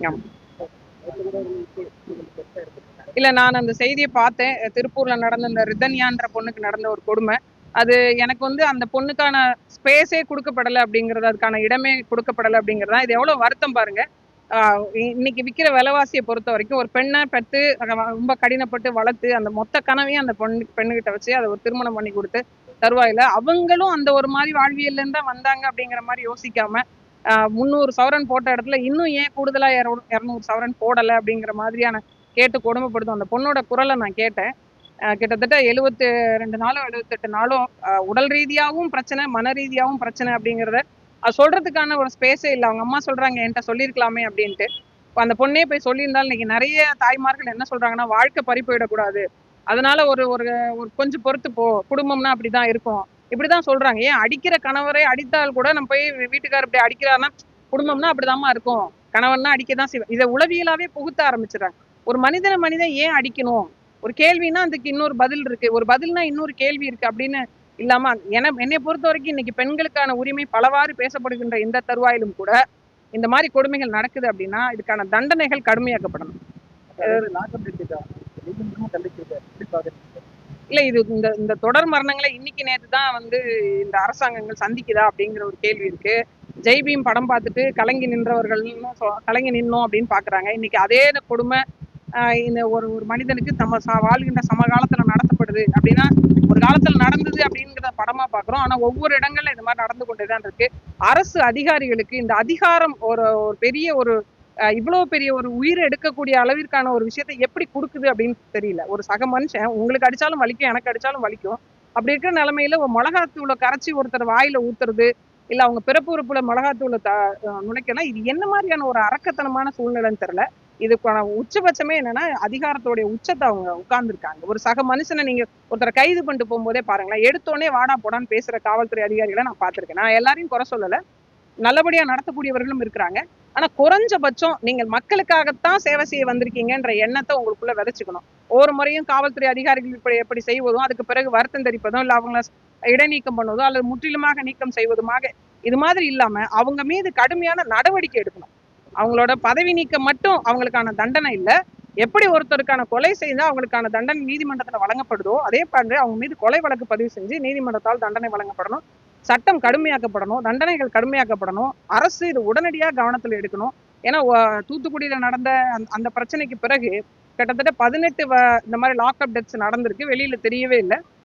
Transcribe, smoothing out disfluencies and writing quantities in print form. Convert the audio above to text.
ஆமா. இல்ல, நான் அந்த செய்திய பார்த்தேன். திருப்பூர்ல நடந்த இந்த ரிதன்யான்ற பொண்ணுக்கு நடந்த ஒரு கொடுமை. அது எனக்கு வந்து அந்த பொண்ணுக்கான ஸ்பேஸே குடுக்கப்படல அப்படிங்கிறது, அதுக்கான இடமே குடுக்கப்படல அப்படிங்கிறது தான். இது எவ்வளவு வருத்தம் பாருங்க. ஆ இன்னைக்கு விக்கிற விலைவாசிய பொறுத்தவரைக்கும், ஒரு பெண்ண பெத்து ரொம்ப கடினப்பட்டு வளர்த்து, அந்த மொத்த கனவையும் அந்த பெண்ணுகிட்ட வச்சு, அத ஒரு திருமணம் பண்ணி குடுத்து, தருவாயில அவங்களும் அந்த ஒரு மாரி வாழ்வியல்ல இருந்து தான் வந்தாங்க அப்படிங்கிற மாரி யோசிக்காம, 300 சவரன் போட்ட இடத்துல இன்னும் ஏன் கூடுதலா 200 சவரன் போடல அப்படிங்கிற மாதிரியான கேட்டு கொடுமைப்படுத்தும் அந்த பொண்ணோட குரலை நான் கேட்டேன். கிட்டத்தட்ட 72 நாளோ 78 நாளோ உடல் ரீதியாவும் பிரச்சனை, மன ரீதியாவும் பிரச்சனை அப்படிங்கிறத அது சொல்றதுக்கான ஒரு ஸ்பேஸே இல்ல. அவங்க அம்மா சொல்றாங்க, என்கிட்ட சொல்லியிருக்கலாமே அப்படின்ட்டு. இப்ப அந்த பொண்ணே போய் சொல்லியிருந்தாலும் இன்னைக்கு நிறைய தாய்மார்கள் என்ன சொல்றாங்கன்னா, வாழ்க்கை பறி போயிடக்கூடாது. அதனால ஒரு ஒரு ஒரு கொஞ்சம் பொறுத்து போ. குடும்பம்னா அப்படிதான் இருக்கும். இப்படிதான் சொல்றாங்க. ஏன் அடிக்கிற கணவரை அடித்தால் கூட நம்ம போய் வீட்டுக்காரர் இப்படி அடிக்கிறாருன்னா, குடும்பம்னா அப்படிதாம்மா இருக்கும். கணவன்னா அடிக்கதான் செய்வான். இதை உளவியலாவே புகுத்த ஆரம்பிச்சிடறாங்க. ஒரு மனிதன் ஏன் அடிக்கணும்? ஒரு கேள்வினா அதுக்கு இன்னொரு பதில் இருக்கு. ஒரு பதில்னா இன்னொரு கேள்வி இருக்கு அப்படின்னு இல்லாம, என்னைய பொறுத்த வரைக்கும் இன்னைக்கு பெண்களுக்கான உரிமை பலவாறு பேசப்படுகின்ற இந்த தருவாயிலும் கூட, இந்த மாரி கொடுமைகள் நடக்குது அப்படின்னா, இதுக்கான தண்டனைகள் கடுமையாக்கப்படணும். இல்ல, இது இந்த இந்த தொடர் மரணங்களை இன்னைக்கு நேத்து தான் வந்து இந்த அரசாங்கங்கள் சந்திக்குதா அப்படிங்கிற ஒரு கேள்வி இருக்கு. ஜெய் பீம் படம் பார்த்துட்டு கலங்கி நின்றவர்கள்னு கலங்கி நின்னோம் அப்படின்னு பாக்குறாங்க. இன்னைக்கு அதே கொடுமை இந்த ஒரு ஒரு மனிதனுக்கு வாழ்கின்ற சமகாலத்துல நடத்தப்படுது அப்படின்னா, ஒரு காலத்துல நடந்தது அப்படிங்கிறத படமா பாக்குறோம். ஆனா ஒவ்வொரு இடங்கள்ல இந்த மாதிரி நடந்து கொண்டேதான் இருக்கு. அரசு அதிகாரிகளுக்கு இந்த அதிகாரம் ஒரு ஒரு பெரிய ஒரு இவ்வளவு பெரிய ஒரு உயிரை எடுக்கக்கூடிய அளவிற்கான ஒரு விஷயத்தை எப்படி கொடுக்குது அப்படின்னு தெரியல. ஒரு சக மனுஷன் உங்களுக்கு அடிச்சாலும் வலிக்கும், எனக்கு அடிச்சாலும் வலிக்கும். அப்படி இருக்கிற நிலைமையில ஒரு மிளகாத்தூளை கரைச்சி ஒருத்தர் வாயில ஊத்துறது, இல்ல அவங்க பிறப்பு உறுப்புல மிளகாத்தூளை நுழைக்கலாம். இது என்ன மாதிரியான ஒரு அரக்கத்தனமான சூழ்நிலைன்னு தெரியல. இதுக்கான உச்சபட்சமே என்னன்னா, அதிகாரத்தோடைய உச்சத்தை அவங்க உட்கார்ந்துருக்காங்க. ஒரு சக மனுஷனை நீங்க ஒருத்தரை கைது பண்ணிட்டு போகும்போதே பாருங்களேன், எடுத்தோடனே வாடா போடான்னு பேசுற காவல்துறை அதிகாரிகளை நான் பார்த்திருக்கேன். நான் எல்லாரையும் குறை சொல்லல, நல்லபடியா நடத்தக்கூடியவர்களும் இருக்கிறாங்க. ஆனா குறைஞ்சபட்சம் நீங்கள் மக்களுக்காகத்தான் சேவை செய்ய வந்திருக்கீங்கன்ற எண்ணத்தை உங்களுக்குள்ள விதைச்சுக்கணும். ஒவ்வொரு முறையும் காவல்துறை அதிகாரிகள் இப்படி எப்படி செய்வதும், அதுக்கு பிறகு வருத்தம் தெரிவிப்பதும், இல்ல அவங்கள இடைநீக்கம் பண்ணுவதோ அல்லது முற்றிலுமாக நீக்கம் செய்வதுமாக இது மாதிரி இல்லாம அவங்க மீது கடுமையான நடவடிக்கை எடுக்கணும். அவங்களோட பதவி நீக்கம் மட்டும் அவங்களுக்கான தண்டனை இல்ல. எப்படி ஒருத்தருக்கான கொலை செய்தா அவங்களுக்கான தண்டனை நீதிமன்றத்துல வழங்கப்படுதோ, அதே போன்று அவங்க மீது கொலை வழக்கு பதிவு செஞ்சு நீதிமன்றத்தால் தண்டனை வழங்கப்படணும். சட்டம் கடுமையாக்கப்படணும், தண்டனைகள் கடுமையாக்கப்படணும். அரசு இது உடனடியா கவனத்துல எடுக்கணும். ஏன்னா தூத்துக்குடியில நடந்த அந்த பிரச்சனைக்கு பிறகு கிட்டத்தட்ட 18 இந்த மாதிரி லாக்அப் டெத்ஸ் நடந்திருக்கு. வெளியில தெரியவே இல்லை.